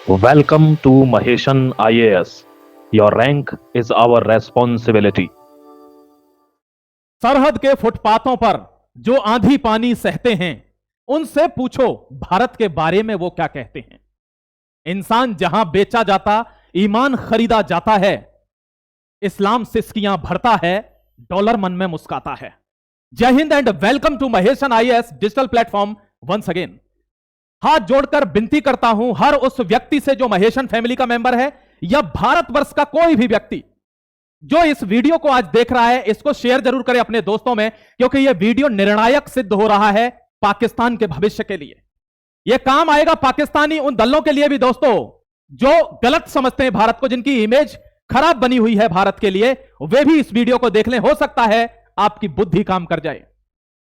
Welcome to Maheshan IAS. Your rank is our responsibility. सरहद के फुटपाथों पर जो आंधी पानी सहते हैं उनसे पूछो भारत के बारे में वो क्या कहते हैं। इंसान जहां बेचा जाता, ईमान खरीदा जाता है, इस्लाम सिस्कियां भरता है, डॉलर मन में मुस्काता है। जय Hind and welcome to Mahesan IAS digital platform once again. हाथ जोड़कर विनती करता हूं हर उस व्यक्ति से जो महेशन फैमिली का मेंबर है या भारतवर्ष का कोई भी व्यक्ति जो इस वीडियो को आज देख रहा है, इसको शेयर जरूर करें अपने दोस्तों में, क्योंकि यह वीडियो निर्णायक सिद्ध हो रहा है पाकिस्तान के भविष्य के लिए। यह काम आएगा पाकिस्तानी उन दलों के लिए भी दोस्तों जो गलत समझते हैं भारत को, जिनकी इमेज खराब बनी हुई है भारत के लिए, वे भी इस वीडियो को देख लें। हो सकता है आपकी बुद्धि काम कर जाए।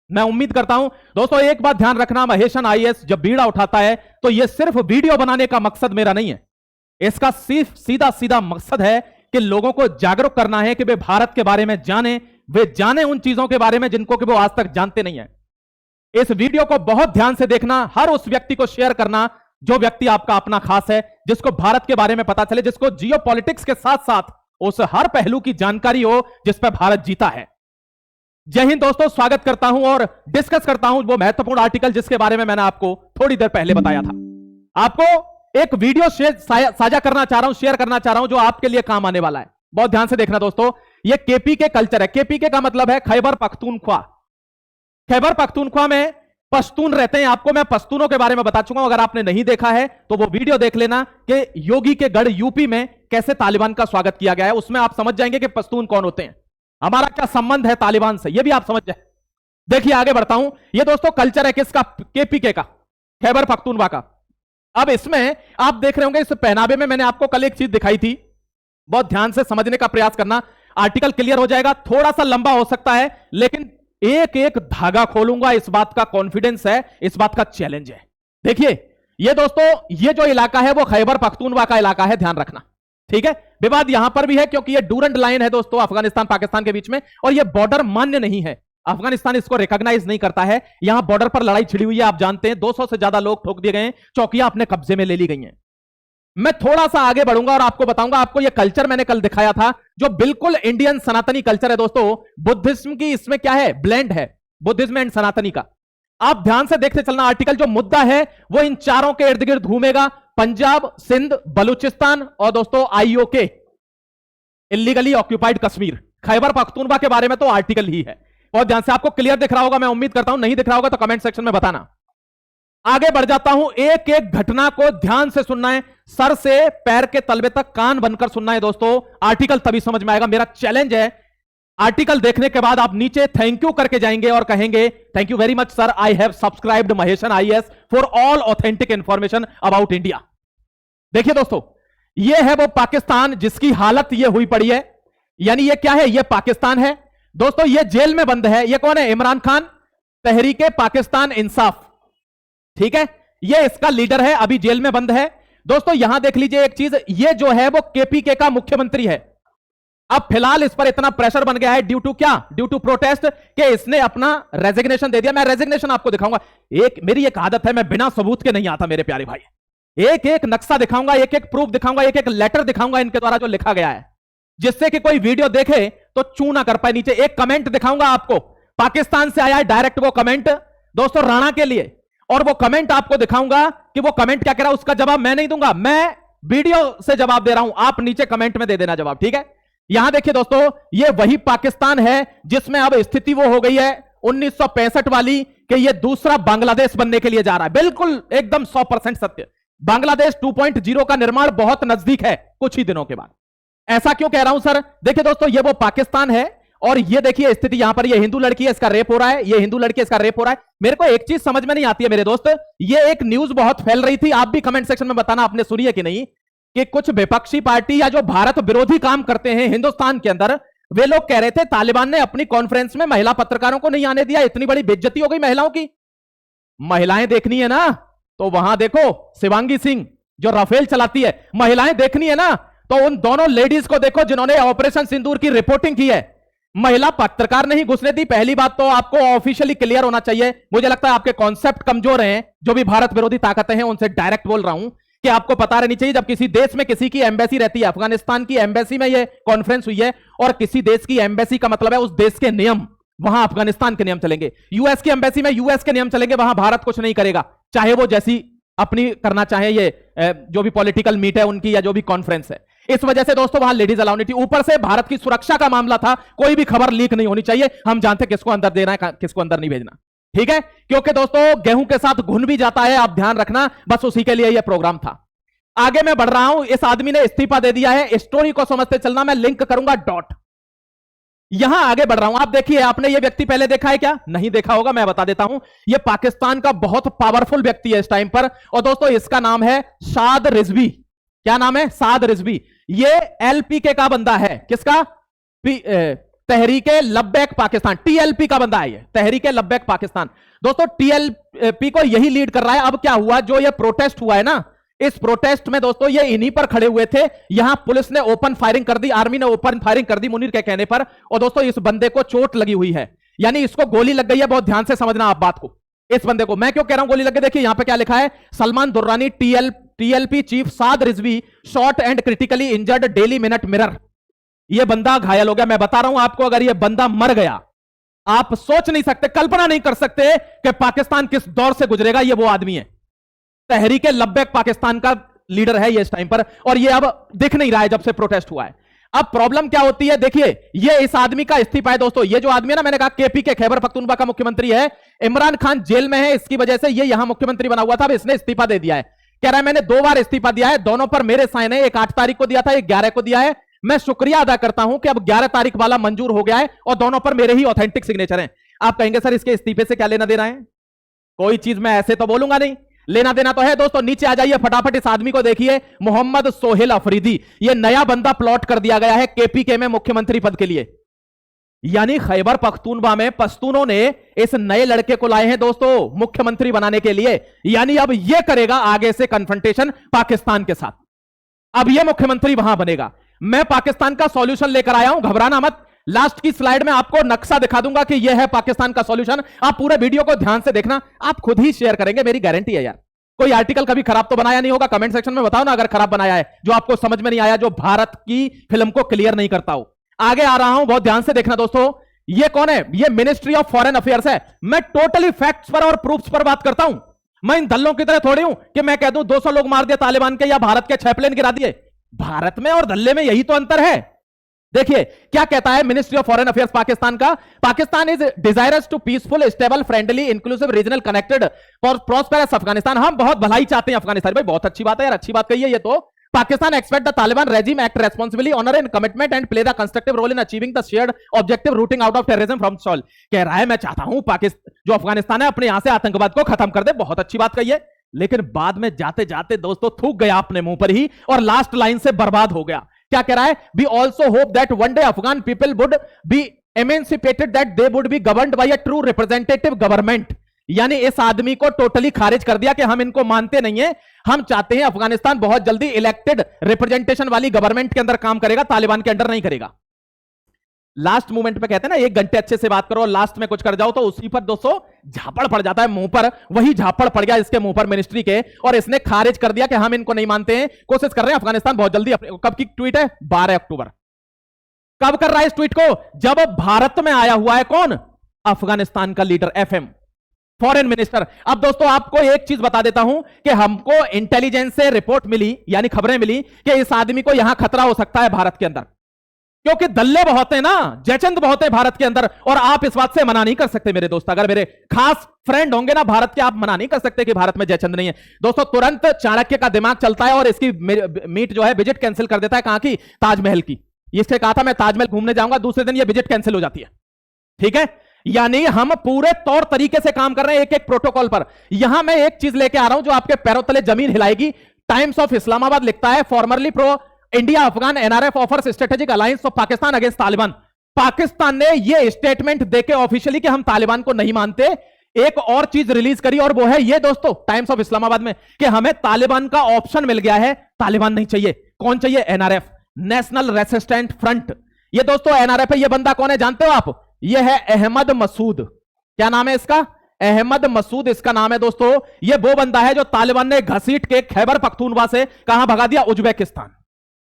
मैं उम्मीद करता हूं दोस्तों, एक बात ध्यान रखना, महेशन आईएएस जब बीड़ा उठाता है तो यह सिर्फ वीडियो बनाने का मकसद मेरा नहीं है। इसका सिर्फ सीधा सीधा मकसद है कि लोगों को जागरूक करना है कि वे भारत के बारे में जाने, वे जाने उन चीजों के बारे में जिनको कि वो आज तक जानते नहीं है। इस वीडियो को बहुत ध्यान से देखना, हर उस व्यक्ति को शेयर करना जो व्यक्ति आपका अपना खास है, जिसको भारत के बारे में पता चले, जिसको जियो पॉलिटिक्स के साथ साथ उस हर पहलू की जानकारी हो जिस पर भारत जीता है। जय हिंद दोस्तों, स्वागत करता हूं और डिस्कस करता हूं वो महत्वपूर्ण आर्टिकल जिसके बारे में मैंने आपको थोड़ी देर पहले बताया था। आपको एक वीडियो साझा करना चाह रहा हूं, शेयर करना चाह रहा हूं जो आपके लिए काम आने वाला है। बहुत ध्यान से देखना दोस्तों, ये केपीके कल्चर है। केपीके का मतलब है खैबर पख्तूनख्वा। खैबर पख्तूनख्वा में पश्तून रहते हैं। आपको मैं पश्तूनों के बारे में बता चुका हूं, अगर आपने नहीं देखा है तो वो वीडियो देख लेना कि योगी के गढ़ यूपी में कैसे तालिबान का स्वागत किया गया है। उसमें आप समझ जाएंगे कि पश्तून कौन होते हैं, हमारा क्या संबंध है तालिबान से, यह भी आप समझ जाए। देखिए आगे बढ़ता हूं। यह दोस्तों कल्चर है किसका? केपीके का, खैबर पख्तूनख्वा का। अब इसमें आप देख रहे होंगे, इस पहनावे में मैंने आपको कल एक चीज दिखाई थी, बहुत ध्यान से समझने का प्रयास करना, आर्टिकल क्लियर हो जाएगा। थोड़ा सा लंबा हो सकता है लेकिन एक एक धागा खोलूंगा, इस बात का कॉन्फिडेंस है, इस बात का चैलेंज है। देखिए ये दोस्तों, ये जो इलाका है वो खैबर पख्तूनख्वा का इलाका है, ध्यान रखना, ठीक है। विवाद यहां पर भी है क्योंकि ये डूरंट लाइन है दोस्तों अफगानिस्तान पाकिस्तान के बीच में, और ये बॉर्डर मान्य नहीं है। अफगानिस्तान इसको रिकॉग्नाइज नहीं करता है। यहां बॉर्डर पर लड़ाई छिड़ी हुई है, आप जानते हैं, 200 से ज्यादा लोग ठोक दिए गए हैं, चौकियां अपने कब्जे में ले ली गई हैं। मैं थोड़ा सा आगे बढ़ूंगा और आपको बताऊंगा, आपको यह कल्चर मैंने कल दिखाया था जो बिल्कुल इंडियन सनातनी कल्चर है दोस्तों। बुद्धिज्म की इसमें क्या है, ब्लेंड है, बुद्धिज्म एंड सनातनी का। आप ध्यान से देखते चलना, आर्टिकल जो मुद्दा है वो इन चारों के इर्द गिर्द घूमेगा। पंजाब, सिंध, बलूचिस्तान और दोस्तों आईओके, इलीगली ऑक्यूपाइड कश्मीर। खैबर पख्तूनख्वा के बारे में तो आर्टिकल ही है। बहुत ध्यान से, आपको क्लियर दिख रहा होगा, मैं उम्मीद करता हूं। नहीं दिख रहा होगा तो कमेंट सेक्शन में बताना। आगे बढ़ जाता हूं, एक एक घटना को ध्यान से सुनना है, सर से पैर के तलवे तक कान बनकर सुनना है दोस्तों। आर्टिकल तभी समझ में आएगा। मेरा चैलेंज है, आर्टिकल देखने के बाद आप नीचे थैंक यू करके जाएंगे और कहेंगे thank you very much sir, I have subscribed Maheshan IAS for all authentic information about India. देखिए दोस्तों, यह है वो पाकिस्तान जिसकी हालत यह हुई पड़ी है। यानी यह क्या है, यह पाकिस्तान है दोस्तों, यह जेल में बंद है। यह कौन है? इमरान खान, तहरीके पाकिस्तान इंसाफ, ठीक है, यह इसका लीडर है, अभी जेल में बंद है दोस्तों। यहां देख लीजिए एक चीज, यह जो है वो केपीके का मुख्यमंत्री है। अब फिलहाल इस पर इतना प्रेशर बन गया है ड्यू टू क्या, ड्यू टू प्रोटेस्ट, कि इसने अपना रेजिग्नेशन दे दिया। मैं रेजिग्नेशन आपको दिखाऊंगा। मेरी एक आदत है, मैं बिना सबूत के नहीं आता मेरे प्यारे भाई। एक एक नक्शा दिखाऊंगा, एक एक प्रूफ दिखाऊंगा, एक एक लेटर दिखाऊंगा इनके द्वारा जो लिखा गया है, जिससे कि कोई वीडियो देखे तो चू ना कर पाए। नीचे एक कमेंट दिखाऊंगा आपको, पाकिस्तान से आया है डायरेक्ट वो कमेंट दोस्तों राणा के लिए, और वो कमेंट आपको दिखाऊंगा कि वो कमेंट क्या कह रहा है। उसका जवाब मैं नहीं दूंगा, मैं वीडियो से जवाब दे रहा हूं, आप नीचे कमेंट में दे देना जवाब, ठीक है। यहां देखिए दोस्तों, ये वही पाकिस्तान है जिसमें अब स्थिति वो हो गई है 1965 वाली, कि ये दूसरा बांग्लादेश बनने के लिए जा रहा है। बिल्कुल एकदम 100% सत्य। बांग्लादेश 2.0 का निर्माण बहुत नजदीक है, कुछ ही दिनों के बाद। ऐसा क्यों कह रहा हूं सर? देखिए दोस्तों, ये वो पाकिस्तान है और ये देखिए स्थिति यहां पर, ये हिंदू लड़की है, इसका रेप हो रहा है, ये हिंदू लड़की है, इसका रेप हो रहा है। मेरे को एक चीज समझ में नहीं आती है मेरे दोस्त, ये एक न्यूज बहुत फैल रही थी, आप भी कमेंट सेक्शन में बताना आपने सुनी है कि नहीं, कि कुछ विपक्षी पार्टी या जो भारत विरोधी काम करते हैं हिंदुस्तान के अंदर, वे लोग कह रहे थे तालिबान ने अपनी कॉन्फ्रेंस में महिला पत्रकारों को नहीं आने दिया, इतनी बड़ी बेइज्जती हो गई महिलाओं की। महिलाएं देखनी है ना तो वहां देखो शिवांगी सिंह जो राफेल चलाती है, महिलाएं देखनी है ना तो उन दोनों लेडीज को देखो जिन्होंने ऑपरेशन सिंदूर की रिपोर्टिंग की है। महिला पत्रकार नहीं घुसने दी। पहली बात तो आपको ऑफिशियली क्लियर होना चाहिए, मुझे लगता है आपके कॉन्सेप्ट कमजोर हैं, जो भी भारत विरोधी ताकतें हैं उनसे डायरेक्ट बोल रहा हूं कि आपको पता रहनी चाहिए, जब किसी देश में किसी की एम्बेसी रहती है, अफगानिस्तान की एम्बेसी में यह कॉन्फ्रेंस हुई है, और किसी देश की एम्बेसी का मतलब है उस देश के नियम, वहां अफगानिस्तान के नियम चलेंगे। यूएस की एम्बेसी में यूएस के नियम चलेंगे, वहां भारत कुछ नहीं करेगा, चाहे वो जैसी अपनी करना चाहे, ये जो भी पॉलिटिकल मीट है उनकी या जो भी कॉन्फ्रेंस है। इस वजह से दोस्तों वहां लेडीज अलाउ नहीं थी। ऊपर से भारत की सुरक्षा का मामला था, कोई भी खबर लीक नहीं होनी चाहिए, हम जानते किसको अंदर देना है किसको अंदर नहीं भेजना, ठीक है, क्योंकि दोस्तों गेहूं के साथ घुन भी जाता है, आप ध्यान रखना, बस उसी के लिए यह प्रोग्राम था। आगे मैं बढ़ रहा हूं, इस आदमी ने इस्तीफा दे दिया है, स्टोरी को समझते चलना, मैं लिंक करूंगा डॉट। यहां आगे बढ़ रहा हूं, आप देखिए, आपने यह व्यक्ति पहले देखा है क्या? नहीं देखा होगा, मैं बता देता हूं, यह पाकिस्तान का बहुत पावरफुल व्यक्ति है इस टाइम पर, और दोस्तों इसका नाम है साद रिजवी। क्या नाम है? साद रिजवी। यह एलपीके का बंदा है, किसका? तहरीके लब्बैक पाकिस्तान, टीएलपी का बंदा है, ये तहरीके लब्बैक पाकिस्तान। दोस्तों टीएलपी को यही लीड कर रहा है। अब क्या हुआ, जो ये प्रोटेस्ट हुआ है ना, इस प्रोटेस्ट में दोस्तों ये इन्हीं पर खड़े हुए थे, यहां पुलिस ने ओपन फायरिंग कर दी, आर्मी ने ओपन फायरिंग कर दी मुनीर के कहने पर, और दोस्तों इस बंदे को चोट लगी हुई है, यानी इसको गोली लग गई है। बहुत ध्यान से समझना आप बात को, इस बंदे को मैं क्यों कह रहा हूं गोली लग गई। देखिए यहां पे क्या लिखा है, Salman Durrani TLP chief Saad Rizvi shot and critically injured, daily minute mirror. यह बंदा घायल हो गया। मैं बता रहा हूं आपको, अगर यह बंदा मर गया, आप सोच नहीं सकते, कल्पना नहीं कर सकते कि पाकिस्तान किस दौर से गुजरेगा। यह वो आदमी है, तहरीके लब्बैक पाकिस्तान का लीडर है ये इस टाइम पर, और ये अब दिख नहीं रहा है जब से प्रोटेस्ट हुआ है। अब प्रॉब्लम क्या होती है, देखिए ये इस आदमी का इस्तीफा है दोस्तों। ये जो आदमी है ना, मैंने कहा केपी के खैबर पख्तूनख्वा का मुख्यमंत्री है, इमरान खान जेल में है, इसकी वजह से ये यहां मुख्यमंत्री बना हुआ था, अब इसने इस्तीफा दे दिया है। कह रहा है मैंने 2 बार इस्तीफा दिया है, दोनों पर मेरे साइन है, एक 8 तारीख को दिया था, एक 11 को दिया है। मैं शुक्रिया अदा करता हूं कि अब 11 तारीख वाला मंजूर हो गया है, और दोनों पर मेरे ही ऑथेंटिक सिग्नेचर हैं। आप कहेंगे सर इसके इस्तीफे से क्या लेना देना है? कोई चीज मैं ऐसे तो बोलूंगा नहीं, लेना देना तो है दोस्तों। नीचे आ जाइए फटाफट, इस आदमी को देखिए, मोहम्मद सोहेल अफरीदी, ये नया बंदा प्लॉट कर दिया गया है केपीके में मुख्यमंत्री पद के लिए, यानी खैबर पख्तूनख्वा में पश्तूनों ने इस नए लड़के को लाए हैं दोस्तों मुख्यमंत्री बनाने के लिए, यानी अब यह करेगा आगे से कन्फ्रंटेशन पाकिस्तान के साथ, अब यह मुख्यमंत्री वहां बनेगा। मैं पाकिस्तान का सॉल्यूशन लेकर आया हूं, घबराना मत। लास्ट की स्लाइड में आपको नक्शा दिखा दूंगा कि यह है पाकिस्तान का सॉल्यूशन। आप पूरे वीडियो को ध्यान से देखना, आप खुद ही शेयर करेंगे, मेरी गारंटी है यार। कोई आर्टिकल कभी खराब तो बनाया नहीं होगा, कमेंट सेक्शन में बताओ ना अगर खराब बनाया है, जो आपको समझ में नहीं आया, जो भारत की फिल्म को क्लियर नहीं करता हो। आगे आ रहा हूं, बहुत ध्यान से देखना दोस्तों। ये कौन है? ये मिनिस्ट्री ऑफ फॉरेन अफेयर्स है। मैं टोटली फैक्ट्स पर और प्रूफ्स पर बात करता हूं। मैं इन दल्लों की तरह थोड़ी हूं कि मैं कह दूं 200 लोग मार दिए तालिबान के, या भारत के 6 प्लेन गिरा दिए। भारत में और दल्ले में यही तो अंतर है। देखिए क्या कहता है ministry of foreign affairs Pakistan का, Pakistan is desirous to peaceful stable friendly inclusive regional connected for prosperous Afghanistan. हम बहुत भलाई चाहते हैं अफगानिस्तान। भाई बहुत अच्छी बात है यार, अच्छी बात कही है ये तो। Pakistan expect the Taliban regime act responsibly honour and commitment and play the constructive role in achieving the shared objective rooting out of terrorism from soil. कह रहा है मैं चाहता हूं पाकिस्तान जो अफगानिस्तान है अपने यहां से आतंकवाद को खत्म कर दे। बहुत अच्छी बात कही है, लेकिन बाद में जाते जाते दोस्तों थूक गया अपने मुंह पर ही, और लास्ट लाइन से बर्बाद हो गया। क्या कह रहा है? We also hope that one day Afghan people would be emancipated, that they would be governed by a true representative government. यानी इस आदमी को टोटली खारिज कर दिया कि हम इनको मानते नहीं है, हम चाहते हैं अफगानिस्तान बहुत जल्दी इलेक्टेड रिप्रेजेंटेशन वाली गवर्नमेंट के अंदर काम करेगा, तालिबान के अंडर नहीं करेगा। लास्ट मोमेंट पे कहते हैं ना 1 घंटे अच्छे से बात करो और लास्ट में कुछ कर जाओ, तो उसी पर दोस्तों झापड़ पड़ जाता है मुंह पर। वही झापड़ पड़ गया इसके मुंह पर मिनिस्ट्री के, और इसने खारिज कर दिया कि हम इनको नहीं मानते हैं, कोशिश कर रहे हैं अफगानिस्तान बहुत जल्दी। कब की ट्वीट है? 12 अक्टूबर। कब कर रहा है इस ट्वीट को? जब भारत में आया हुआ है कौन? अफगानिस्तान का लीडर FM, फॉरेन मिनिस्टर। अब दोस्तों आपको एक चीज बता देता हूं कि हमको इंटेलिजेंस से रिपोर्ट मिली, यानी खबरें मिली कि इस आदमी को यहां खतरा हो सकता है भारत के अंदर, क्योंकि दल्ले बहुत हैं ना, जयचंद बहुत है भारत के अंदर। और आप इस बात से मना नहीं कर सकते मेरे दोस्त, अगर मेरे खास फ्रेंड होंगे ना भारत के, आप मना नहीं कर सकते कि भारत में जयचंद नहीं है। दोस्तों तुरंत चाणक्य का दिमाग चलता है और इसकी मीट जो है विजिट कैंसिल कर देता है। कहां की? ताजमहल की। इससे कहा था मैं ताजमहल घूमने जाऊंगा, दूसरे दिन ये विजिट कैंसिल हो जाती है। ठीक है, यानी हम पूरे तौर तरीके से काम कर रहे हैं एक एक प्रोटोकॉल पर। यहां मैं एक चीज लेके आ रहा हूं जो आपके पैरों तले जमीन हिलाएगी। टाइम्स ऑफ इस्लामाबाद लिखता है, formerly pro India Afghan NRF offers strategic alliance of Pakistan against Taliban. Pakistan ने यह स्टेटमेंट देके ऑफिशियली कि हम तालिबान को नहीं मानते, एक और चीज रिलीज करी, और वो है ये दोस्तों टाइम्स ऑफ इस्लामाबाद में, कि हमें तालिबान का ऑप्शन मिल गया है, तालिबान नहीं चाहिए। कौन चाहिए? NRF, national resistant front. ये दोस्तों NRF है। ये बंदा कौन है जानते हो आप? ये है अहमद मसूद। क्या नाम है इसका? अहमद मसूद इसका नाम है दोस्तों। ये वो बंदा है जो तालिबान ने घसीट के खैबर पख्तूनवा से कहां भगा दिया, उज्बेकिस्तान।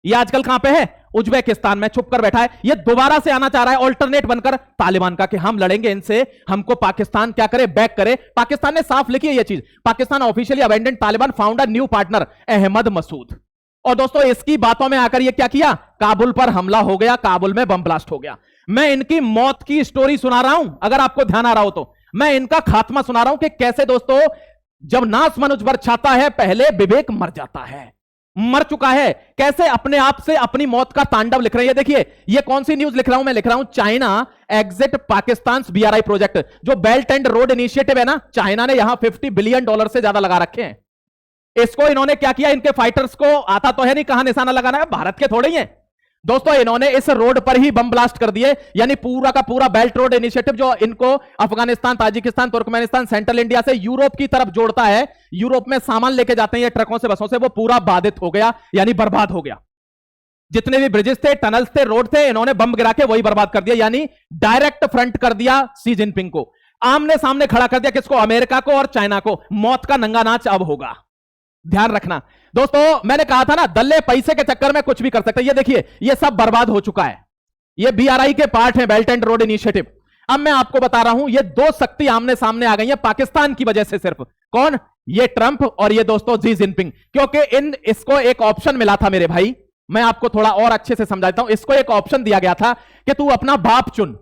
ये आजकल कहां पे है, उज्बेकिस्तान में छुप कर बैठा है। ये दोबारा से आना चाह रहा है ऑल्टरनेट बनकर तालिबान का, कि हम लड़ेंगे इनसे, हमको पाकिस्तान क्या करे, बैक करे। पाकिस्तान ने साफ लिखी है ये चीज, Pakistan officially abandoned Taliban, found a new partner Ahmad Massoud. और दोस्तों इसकी बातों में आकर ये क्या किया, काबुल पर हमला हो गया, काबुल में बम ब्लास्ट हो गया। मैं इनकी मौत की स्टोरी सुना रहा हूं, अगर आपको ध्यान आ रहा हो तो। मैं इनका खात्मा सुना रहा हूं कि कैसे दोस्तों जब नाश मनुष्य पर छाता है, पहले विवेक मर जाता है, मर चुका है। कैसे अपने आप से अपनी मौत का तांडव लिख रहे हैं। ये देखिए, ये कौन सी न्यूज लिख रहा हूं, मैं लिख रहा हूं China exit Pakistan BRI project, जो बेल्ट एंड रोड इनिशिएटिव है ना, चाइना ने यहां $50 बिलियन से ज्यादा लगा रखे हैं। इसको इन्होंने क्या किया, इनके फाइटर्स को आता तो है नहीं कहां निशाना लगाना है, भारत के थोड़े ही है दोस्तों। इन्होंने इस रोड पर ही बम ब्लास्ट कर दिए, यानी पूरा का पूरा बेल्ट रोड इनिशिएटिव जो इनको Afghanistan, Tajikistan, Turkmenistan, central India से यूरोप की तरफ जोड़ता है, यूरोप में सामान लेके जाते हैं ये ट्रकों से, बसों से, वो पूरा बाधित हो गया, यानी बर्बाद हो गया। जितने भी ब्रिजेस थे, टनल्स थे, रोड थे, इन्होंने बम गिरा के वही बर्बाद कर दिया, यानी डायरेक्ट फ्रंट कर दिया शी जिनपिंग को, आमने सामने खड़ा कर दिया किसको, अमेरिका को और चाइना को। मौत का नंगा नाच अब होगा, ध्यान रखना दोस्तों। मैंने कहा था ना, दल्ले पैसे के चक्कर में कुछ भी कर सकते हैं। ये देखिए, ये सब बर्बाद हो चुका है। ये BRI के पार्ट है, बेल्ट एंड रोड इनिशिएटिव। अब मैं आपको बता रहा हूं, ये दो शक्ति आमने सामने आ गई है पाकिस्तान की वजह से सिर्फ। कौन, ये ट्रंप और ये दोस्तों शी जिनपिंग। क्योंकि इसको एक ऑप्शन मिला था मेरे भाई, मैं आपको थोड़ा और अच्छे से समझाता हूं। इसको एक ऑप्शन दिया गया था कि तू अपना बाप चुन,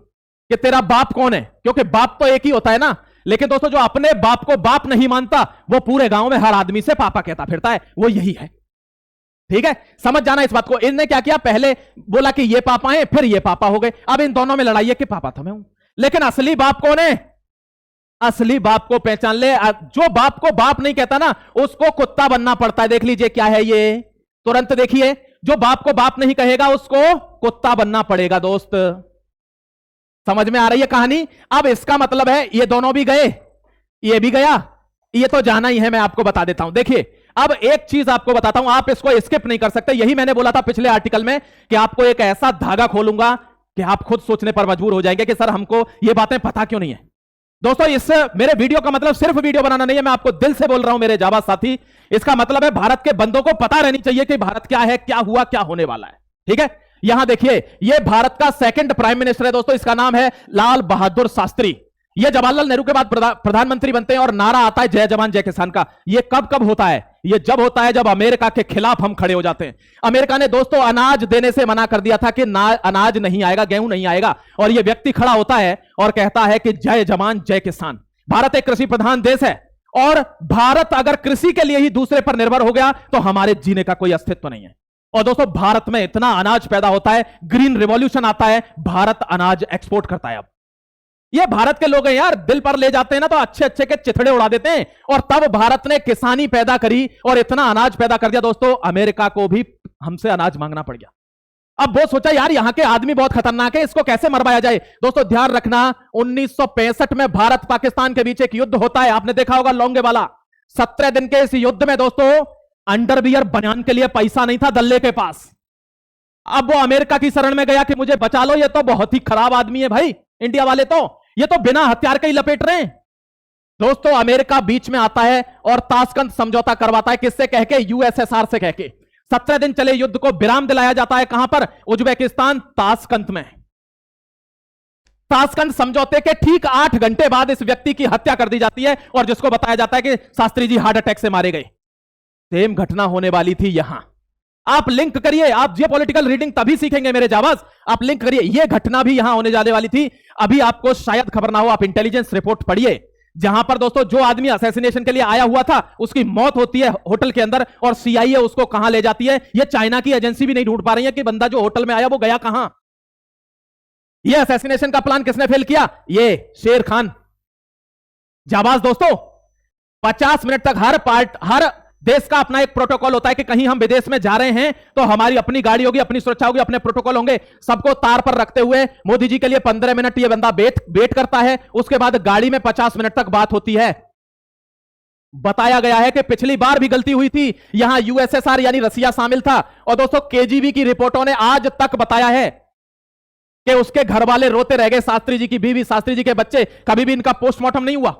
कि तेरा बाप कौन है, क्योंकि बाप तो एक ही होता है ना। लेकिन दोस्तों जो अपने बाप को बाप नहीं मानता, वो पूरे गांव में हर आदमी से पापा कहता फिरता है, वो यही है। ठीक है, समझ जाना इस बात को। इनने क्या किया, पहले बोला कि ये पापा हैं, फिर ये पापा हो गए। अब इन दोनों में लड़ाई है कि पापा तो मैं हूं, लेकिन असली बाप कौन है, असली बाप को पहचान ले। जो बाप को बाप नहीं कहता ना, उसको कुत्ता बनना पड़ता है। देख लीजिए क्या है ये, तुरंत देखिए, जो बाप को बाप नहीं कहेगा उसको कुत्ता बनना पड़ेगा दोस्त। समझ में आ रही है कहानी। अब इसका मतलब है ये दोनों भी गए, ये भी गया, ये तो जाना ही है। मैं आपको बता देता हूं, देखिए अब एक चीज आपको बताता हूं, आप इसको स्किप नहीं कर सकते। यही मैंने बोला था पिछले आर्टिकल में कि आपको एक ऐसा धागा खोलूंगा कि आप खुद सोचने पर मजबूर हो जाएंगे कि सर हमको ये बातें पता क्यों नहीं है। दोस्तों इस मेरे वीडियो का मतलब सिर्फ वीडियो बनाना नहीं है, मैं आपको दिल से बोल रहा हूं मेरे जाबाज साथी। इसका मतलब है भारत के बंदों को पता रहनी चाहिए कि भारत क्या है, क्या हुआ, क्या होने वाला है। ठीक है, यहां देखिए, यह भारत का सेकंड प्राइम मिनिस्टर है दोस्तों, इसका नाम है लाल बहादुर शास्त्री। यह जवाहरलाल नेहरू के बाद प्रधानमंत्री बनते हैं और नारा आता है जय जवान जय किसान का। यह कब कब होता है, यह जब होता है जब अमेरिका के खिलाफ हम खड़े हो जाते हैं। अमेरिका ने दोस्तों अनाज देने से मना कर दिया था कि अनाज नहीं आएगा, गेहूं नहीं आएगा, और यह व्यक्ति खड़ा होता है और कहता है कि जय जवान जय किसान। भारत एक कृषि प्रधान देश है, और भारत अगर कृषि के लिए ही दूसरे पर निर्भर हो गया तो हमारे जीने का कोई अस्तित्व नहीं है। और दोस्तों भारत में इतना अनाज पैदा होता है, ग्रीन रिवॉल्यूशन आता है, भारत अनाज एक्सपोर्ट करता है। अब ये भारत के लोग हैं यार, दिल पर ले जाते हैं ना तो अच्छे अच्छे के चिथड़े उड़ा देते हैं। और तब भारत ने किसानी पैदा करी और इतना अनाज पैदा कर दिया दोस्तों, अमेरिका को भी हमसे अनाज मांगना पड़ गया। अब वो सोचा यार यहां के आदमी बहुत खतरनाक है, इसको कैसे मरवाया जाए। दोस्तों ध्यान रखना, 1965 में भारत पाकिस्तान के बीच एक युद्ध होता है, आपने देखा होगा, लोंगे वाला। 17 दिन के इस युद्ध में दोस्तों अंडरवियर बनियान के लिए पैसा नहीं था दल्ले के पास। अब वो अमेरिका की शरण में गया कि मुझे बचा लो, ये तो बहुत ही खराब आदमी है भाई, इंडिया वाले तो ये तो बिना हथियार के ही लपेट रहे हैं। दोस्तों अमेरिका बीच में आता है और ताशकंद समझौता करवाता है, किससे कह के, USSR से कह के। 17 दिन चले युद्ध को विराम दिलाया जाता है, कहां पर, उज्बेकिस्तान ताशकंद में। ताशकंद समझौते के ठीक 8 घंटे बाद इस व्यक्ति की हत्या कर दी जाती है, और जिसको बताया जाता है कि शास्त्री जी हार्ट अटैक से मारे गए। सेम घटना होने वाली थी यहां। आप लिंक करिए, आप जियोपॉलिटिकल रीडिंग तभी सीखेंगे मेरे जाबाज। आप लिंक करिए, यह घटना भी यहां होने जाने वाली थी। अभी आपको शायद खबर ना हो, आप इंटेलिजेंस रिपोर्ट पढ़िए, जहां पर दोस्तों जो आदमी असैसिनेशन के लिए आया हुआ था उसकी मौत होती है होटल के अंदर, और CIA उसको कहां ले जाती है, यह चाइना की एजेंसी भी नहीं ढूंढ पा रही है कि बंदा जो होटल में आया वो गया कहां। यह असैसिनेशन का प्लान किसने फेल किया, ये शेर खान। जाबाज दोस्तों 50 मिनट तक हर देश का अपना एक प्रोटोकॉल होता है कि कहीं हम विदेश में जा रहे हैं तो हमारी अपनी गाड़ी होगी, अपनी सुरक्षा होगी, अपने प्रोटोकॉल होंगे। सबको तार पर रखते हुए मोदी जी के लिए 15 मिनट ये बंदा वेट करता है, उसके बाद गाड़ी में 50 मिनट तक बात होती है। बताया गया है कि पिछली बार भी गलती हुई थी, यहां USSR यानी रसिया शामिल था। और दोस्तों KGB की रिपोर्टों ने आज तक बताया है कि उसके घर वाले रोते रह गए, शास्त्री जी की बीवी, शास्त्री जी के बच्चे, कभी भी इनका पोस्टमार्टम नहीं हुआ।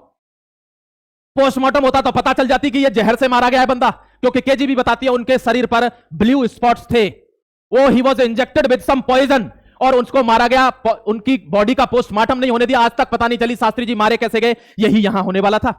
पोस्टमार्टम होता तो पता चल जाती कि ये जहर से मारा गया है बंदा, क्योंकि केजीबी बताती है उनके शरीर पर ब्लू स्पॉट्स थे, वो he was injected with some poison और उसको मारा गया। उनकी बॉडी का पोस्टमार्टम नहीं होने दिया, आज तक पता नहीं चली शास्त्री जी मारे कैसे गए, यही यहां होने वाला था।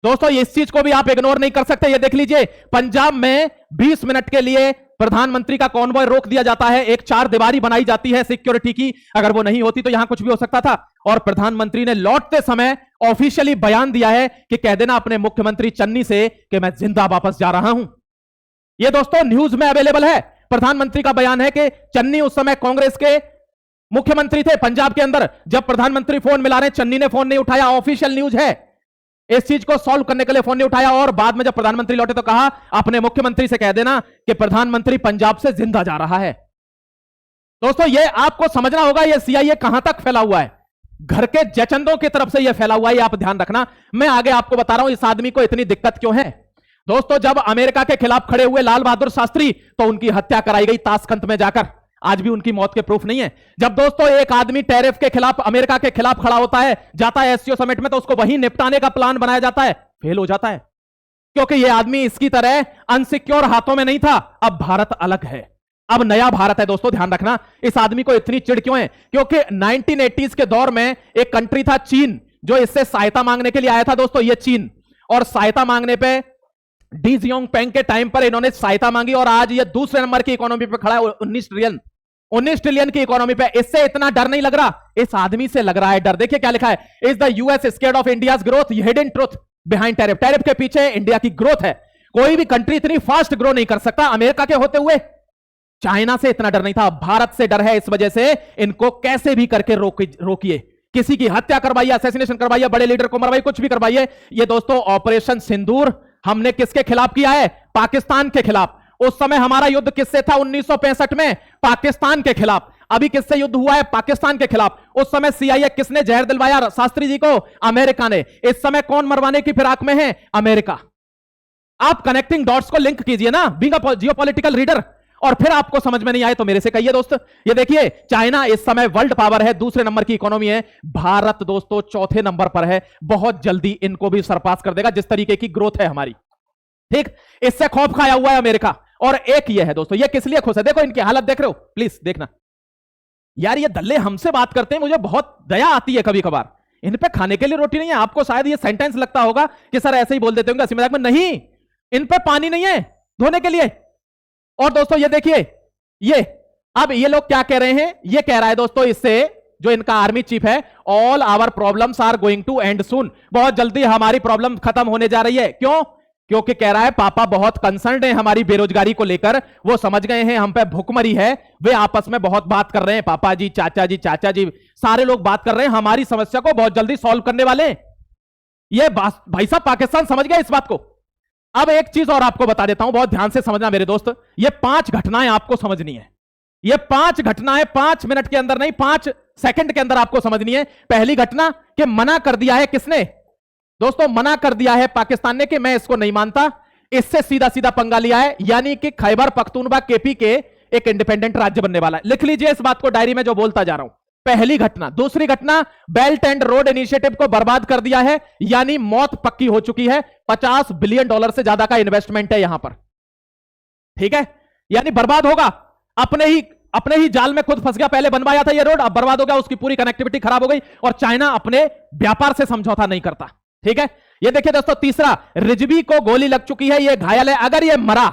दोस्तों इस चीज को भी आप इग्नोर नहीं कर सकते। ये देख लीजिए, पंजाब में 20 मिनट के लिए प्रधानमंत्री का कॉन्वॉय रोक दिया जाता है, एक चार दीवारी बनाई जाती है सिक्योरिटी की, अगर वो नहीं होती तो यहां कुछ भी हो सकता था। और प्रधानमंत्री ने लौटते समय ऑफिशियली बयान दिया है कि कह देना अपने मुख्यमंत्री चन्नी से कि मैं जिंदा वापस जा रहा हूं। यह दोस्तों न्यूज में अवेलेबल है। प्रधानमंत्री का बयान है कि चन्नी उस समय कांग्रेस के मुख्यमंत्री थे पंजाब के अंदर, जब प्रधानमंत्री फोन मिला रहे चन्नी ने फोन नहीं उठाया, ऑफिशियल न्यूज है। इस चीज को सॉल्व करने के लिए फोन नहीं उठाया और बाद में जब प्रधानमंत्री लौटे तो कहा अपने मुख्यमंत्री से कह देना कि प्रधानमंत्री पंजाब से जिंदा जा रहा है। दोस्तों ये आपको समझना होगा, ये सीआईए कहां तक फैला हुआ है, घर के जचंदों की तरफ से यह फैला हुआ है, आप ध्यान रखना। मैं आगे आपको बता रहा हूं इस आदमी को इतनी दिक्कत क्यों है। दोस्तों जब अमेरिका के खिलाफ खड़े हुए लाल बहादुर शास्त्री तो उनकी हत्या कराई गई ताशकंद में जाकर, आज भी उनकी मौत के प्रूफ नहीं है। जब दोस्तों एक आदमी टैरिफ के खिलाफ अमेरिका के खिलाफ खड़ा होता है, जाता है एससीओ समिट में, तो उसको वहीं निपटाने का प्लान बनाया जाता है, फेल हो जाता है, क्योंकि यह आदमी इसकी तरह अनसिक्योर हाथों में नहीं था। अब भारत अलग है, अब नया भारत है। दोस्तों ध्यान रखना, इस आदमी को इतनी चिढ़ क्यों है, क्योंकि 1980s के दौर में एक कंट्री था चीन, जो इससे सहायता मांगने के लिए आया था। दोस्तों ये चीन, और सहायता मांगने पे डी जियोंग पेंग के टाइम पर इन्होंने सहायता मांगी और आज ये दूसरे नंबर की इकोनॉमी पे खड़ा है, 19 ट्रिलियन की इकोनॉमी पे। इससे इतना डर नहीं लग रहा, इस आदमी से लग रहा है डर। देखिए क्या लिखा है, is the US scared of India's growth, hidden truth behind tariff. Tariff के पीछे इंडिया की ग्रोथ है, कोई भी कंट्री इतनी फास्ट ग्रो नहीं कर सकता अमेरिका के होते हुए। चाइना से इतना डर नहीं था, भारत से डर है, इस वजह से इनको कैसे भी करके रोकिए, किसी की हत्या करवाइए, असैसिनेशन करवाइए, बड़े लीडर को मरवाइए, कुछ भी करवाइए। ये दोस्तों ऑपरेशन सिंदूर हमने किसके खिलाफ किया है, पाकिस्तान के खिलाफ। उस समय हमारा युद्ध किससे था 1965 में, पाकिस्तान के खिलाफ। अभी किससे युद्ध हुआ है, पाकिस्तान के खिलाफ। उस समय सीआईए किसने जहर दिलवाया शास्त्री जी को, अमेरिका ने। इस समय कौन मरवाने की फिराक में है, अमेरिका। आप कनेक्टिंग डॉट्स को लिंक कीजिए ना, बीइंग अ जियोपॉलिटिकल रीडर, और फिर आपको समझ में नहीं आए तो मेरे से कहिए दोस्त। ये देखिए चाइना इस समय वर्ल्ड पावर है, दूसरे नंबर की इकोनॉमी है, भारत दोस्तों चौथे नंबर पर है, बहुत जल्दी इनको भी सरपास कर देगा जिस तरीके की ग्रोथ है हमारी। ठीक, इससे खौफ खाया हुआ है अमेरिका। और एक ये है दोस्तों, ये किस लिए खुश है, देखो इनकी हालत देख रहे हो, प्लीज देखना यार। ये दल्ले हमसे बात करते हैं, मुझे बहुत दया आती है कभी कभार, इन पे खाने के लिए रोटी नहीं है। आपको शायद ये सेंटेंस लगता होगा कि सर ऐसे ही बोल देते होंगे हंसी मजाक में, नहीं, इन पे पानी नहीं है धोने के लिए। और दोस्तों ये देखिए, ये अब ये लोग क्या कह रहे हैं, ये कह रहा है दोस्तों इससे जो इनका आर्मी चीफ है, all our problems are going to end soon, बहुत जल्दी हमारी प्रॉब्लम खत्म होने जा रही है। क्यों, क्योंकि कह रहा है पापा बहुत कंसर्न है हमारी बेरोजगारी को लेकर, वो समझ गए हैं हम पे भुखमरी है, वे आपस में बहुत बात कर रहे हैं, पापा जी, चाचा जी, सारे लोग बात कर रहे हैं, हमारी समस्या को बहुत जल्दी सॉल्व करने वाले। ये भाई साहब पाकिस्तान समझ गया इस बात को। अब एक चीज और आपको बता देता हूं, बहुत ध्यान से समझना मेरे दोस्त, ये 5 घटनाएं आपको समझनी है। ये 5 घटनाएं 5 मिनट के अंदर नहीं, 5 सेकंड के अंदर आपको समझनी है। पहली घटना कि मना कर दिया है, किसने दोस्तों, मना कर दिया है पाकिस्तान ने कि मैं इसको नहीं मानता, इससे सीधा सीधा पंगा लिया है, यानी कि खैबर पख्तूनख्वा केपी के एक इंडिपेंडेंट राज्य बनने वाला है। लिख लीजिए इस बात को डायरी में जो बोलता जा रहा हूं, पहली घटना। दूसरी घटना, बेल्ट एंड रोड इनिशिएटिव को बर्बाद कर दिया है, यानी मौत पक्की हो चुकी है, $50 बिलियन से ज्यादा का इन्वेस्टमेंट है यहां पर, ठीक है, यानी बर्बाद होगा, अपने ही जाल में खुद फंस गया। पहले बनवाया था ये रोड, अब बर्बाद हो गया, उसकी पूरी कनेक्टिविटी खराब हो गई, और चाइना अपने व्यापार से समझौता नहीं करता, ठीक है। ये देखिए दोस्तों, तीसरा, रिजवी को गोली लग चुकी है, ये घायल है, अगर ये मरा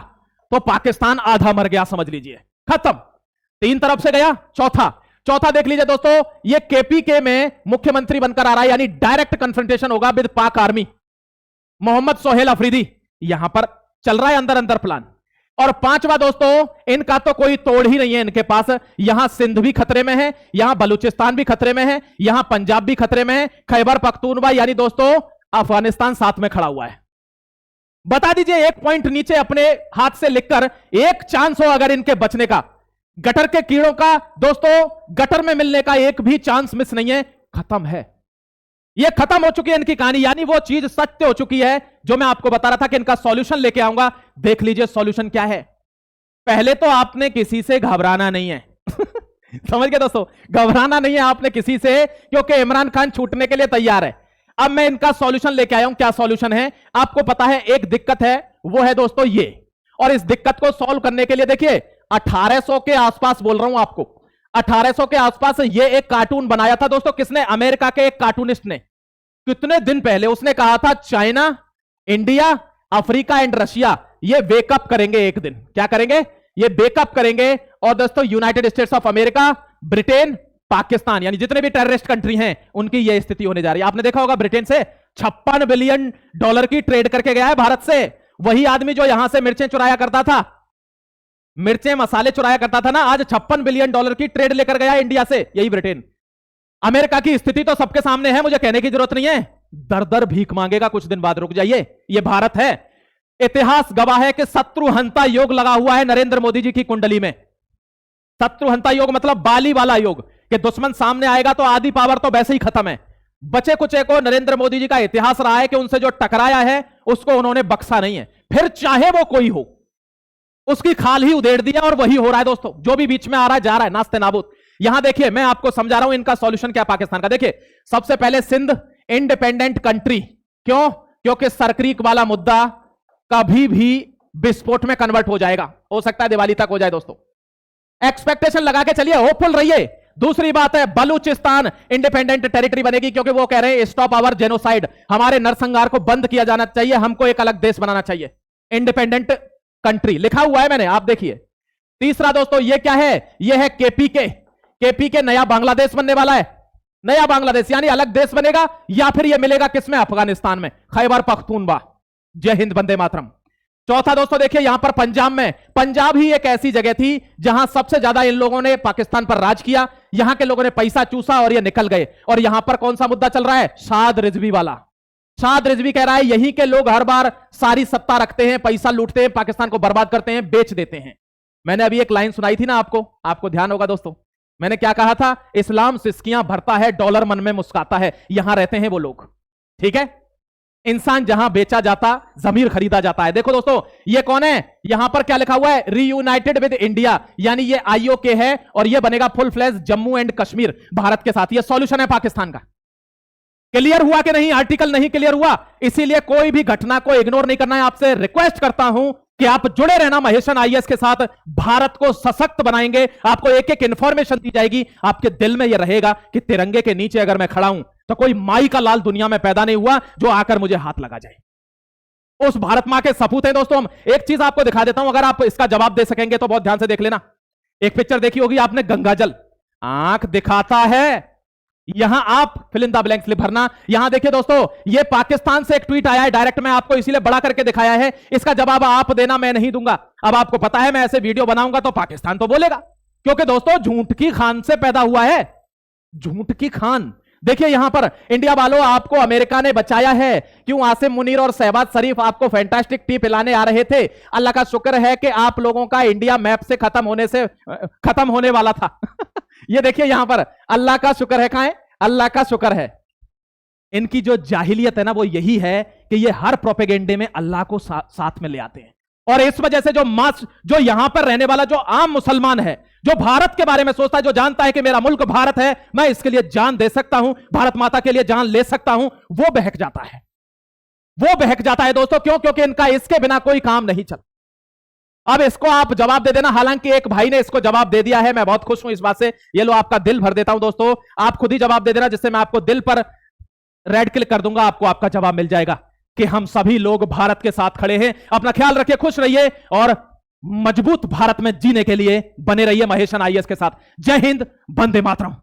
तो पाकिस्तान आधा मर गया, समझ लीजिए, खत्म, 3 तरफ से गया। चौथा देख लीजिए दोस्तों, ये केपीके में मुख्यमंत्री बनकर आ रहा है, यानी डायरेक्ट कन्फ्रंटेशन होगा विद पाक आर्मी, मोहम्मद सोहेल अफरीदी यहां पर चल रहा है अंदर प्लान। और 5वां दोस्तों, इनका तो कोई तोड़ ही नहीं है इनके पास, यहां सिंध भी खतरे में है, यहां बलूचिस्तान भी खतरे में है, यहां पंजाब भी खतरे में है, खैबर पख्तूनख्वा यानी दोस्तों अफगानिस्तान साथ में खड़ा हुआ है। बता दीजिए एक पॉइंट नीचे अपने हाथ से लिखकर, एक चांस हो अगर इनके बचने का, गटर के कीड़ों का दोस्तों गटर में मिलने का एक भी चांस मिस नहीं है, खत्म है, यह खत्म हो चुकी है इनकी कहानी, यानी वो चीज सत्य हो चुकी है जो मैं आपको बता रहा था कि इनका सॉल्यूशन लेके आऊंगा। देख लीजिए सॉल्यूशन क्या है। पहले तो आपने किसी से घबराना नहीं है समझ गए दोस्तों, घबराना नहीं है आपने किसी से, क्योंकि इमरान खान छूटने के लिए तैयार है। अब मैं इनका सॉल्यूशन लेके आया हूं। क्या सॉल्यूशन है? आपको पता है एक दिक्कत है, वो है दोस्तों ये। और इस दिक्कत को सॉल्व करने के लिए देखिए 1800 के आसपास बोल रहा हूं आपको, 1800 के आसपास ये एक कार्टून बनाया था दोस्तों। किसने? अमेरिका के एक कार्टूनिस्ट ने। कितने दिन पहले उसने कहा था China, India, Africa and Russia ये वेकअप करेंगे एक दिन। क्या करेंगे? ये वेकअप करेंगे। और दोस्तों United states of America, Britain, Pakistan यानी जितने भी टेररिस्ट कंट्री हैं उनकी यह स्थिति होने जा रही है। आपने देखा होगा ब्रिटेन से 56 बिलियन डॉलर की ट्रेड करके गया है भारत से। वही आदमी जो यहां से मिर्चें चुराया करता था, मिर्चें मसाले चुराया करता था ना, आज 56 बिलियन डॉलर की ट्रेड लेकर गया इंडिया से, यही ब्रिटेन। अमेरिका की स्थिति तो सबके सामने है, मुझे कहने की जरूरत नहीं है। दर दर भीख मांगेगा कुछ दिन बाद, रुक जाइए। ये भारत है। इतिहास गवाह है कि शत्रुहंता योग लगा हुआ है नरेंद्र मोदी जी की कुंडली में। शत्रुहंता योग मतलब बाली वाला योग, कि दुश्मन सामने आएगा तो आधी पावर तो वैसे ही खत्म है। बचे कुचे को नरेंद्र मोदी जी का इतिहास रहा है कि उनसे जो टकराया है उसको उन्होंने बख्शा नहीं है, फिर चाहे वो कोई हो, उसकी खाल ही उधेड़ दिया। और वही हो रहा है दोस्तों, जो भी बीच में आ रहा है जा रहा है नास्ते नाबूद। यहां देखिए मैं आपको समझा रहा हूं इनका सॉल्यूशन क्या पाकिस्तान का। देखिए सबसे पहले सिंध इंडिपेंडेंट कंट्री। क्यों? क्योंकि सरक्रीक वाला मुद्दा कभी भी विस्फोट में कन्वर्ट हो जाएगा, हो सकता है दिवाली तक हो जाए दोस्तों। एक्सपेक्टेशन लगा के चलिए, होपफुल रहिए। दूसरी बात है बलूचिस्तान इंडिपेंडेंट टेरिटरी बनेगी, क्योंकि वो कह रहे हैं स्टॉप आवर जेनोसाइड, हमारे नरसंहार को बंद किया जाना चाहिए, हमको एक अलग देश बनाना चाहिए। इंडिपेंडेंट कंट्री लिखा हुआ है मैंने, आप देखिए। तीसरा दोस्तों ये क्या है? ये है केपीके। केपीके नया बांग्लादेश बनने वाला है। नया बांग्लादेश यानी अलग देश बनेगा, या फिर ये मिलेगा किसमें? अफगानिस्तान में, खैबर पख्तूनवा। जय हिंद, वंदे मातरम। चौथा दोस्तों देखिए यहां पर पंजाब में, पंजाब ही एक ऐसी जगह थी जहां सबसे ज्यादा इन लोगों ने पाकिस्तान पर राज किया। यहां के लोगों ने पैसा चूसा और ये निकल गए। और यहां पर कौन सा मुद्दा चल रहा है? साद रिजवी वाला। साद रिजवी कह रहा है यहीं के लोग हर बार सारी सत्ता रखते हैं, पैसा लूटते हैं, पाकिस्तान को बर्बाद करते हैं, बेच देते हैं। मैंने अभी एक लाइन सुनाई थी ना आपको ध्यान होगा दोस्तों। मैंने क्या कहा था? इस्लाम सिस्कियां भरता है, डॉलर मन में मुस्काता है। यहां रहते हैं वो लोग, ठीक है। इंसान जहां बेचा जाता, जमीर खरीदा जाता है। देखो दोस्तों ये कौन है? यहां पर क्या लिखा हुआ है? रीयूनाइटेड विद इंडिया, यानी ये आईओके है और ये बनेगा full flash Jammu and Kashmir Bharat के साथ। ये सॉल्यूशन है पाकिस्तान का। क्लियर हुआ कि नहीं? आर्टिकल नहीं क्लियर हुआ, इसीलिए कोई भी घटना को इग्नोर नहीं करना है। आपसे रिक्वेस्ट करता हूं कि आप जुड़े रहना महेशन आईएएस के साथ। भारत को सशक्त बनाएंगे, आपको एक एक इंफॉर्मेशन दी जाएगी। आपके दिल में यह रहेगा कि तिरंगे के नीचे अगर मैं खड़ा हूं तो कोई माई का लाल दुनिया में पैदा नहीं हुआ जो आकर मुझे हाथ लगा जाए। उस भारत मां के सपूत हैं दोस्तों हम। एक चीज आपको दिखा देता हूं, अगर आप इसका जवाब दे सकेंगे तो बहुत ध्यान से देख लेना। एक पिक्चर देखी होगी आपने, गंगाजल, आंख दिखाता है। यहां आप फिल इन द ब्लैंक्स भरना। यहां देखिए दोस्तों ये पाकिस्तान से एक ट्वीट आया है डायरेक्ट, मैं आपको इसीलिए बड़ा करके दिखाया है। इसका जवाब आप देना, मैं नहीं दूंगा। अब आपको पता है मैं ऐसे वीडियो बनाऊंगा तो पाकिस्तान तो बोलेगा, क्योंकि दोस्तों झूठ की खान से पैदा हुआ है, झूठ की खान। देखिए यहां पर इंडिया वालों, आपको अमेरिका ने बचाया है। क्यों? आसिम मुनीर और शहबाज शरीफ आपको फैंटास्टिक टी पिलाने आ रहे थे। अल्लाह का शुक्र है कि आप लोगों का इंडिया मैप से खत्म होने वाला था। ये देखिए यहां पर, अल्लाह का शुक्र है। कहां है? अल्लाह का शुक्र है। इनकी जो जाहिलियत है ना वो यही है कि ये हर प्रोपेगेंडे में अल्लाह को साथ में ले आते हैं। और इस वजह से जो यहां पर रहने वाला जो आम मुसलमान है, जो भारत के बारे में सोचता है, जो जानता है कि मेरा मुल्क भारत है, मैं इसके लिए जान दे सकता हूं, भारत माता के लिए जान ले सकता हूं, वो बहक जाता है। वो बहक जाता है दोस्तों। क्यों? क्योंकि इनका इसके बिना कोई काम नहीं चलता। अब इसको आप जवाब दे देना। हालांकि एक भाई ने इसको जवाब दे दिया है, मैं बहुत खुश हूं इस बात से। ये लो आपका दिल भर देता हूं दोस्तों, आप खुद ही जवाब दे देना, जिससे मैं आपको दिल पर रेड क्लिक कर दूंगा, आपको आपका जवाब मिल जाएगा कि हम सभी लोग भारत के साथ खड़े हैं। अपना ख्याल रखिए, खुश रहिए और मजबूत भारत में जीने के लिए बने रहिए महेशन आईएएस के साथ। जय हिंद, वंदे मातरम।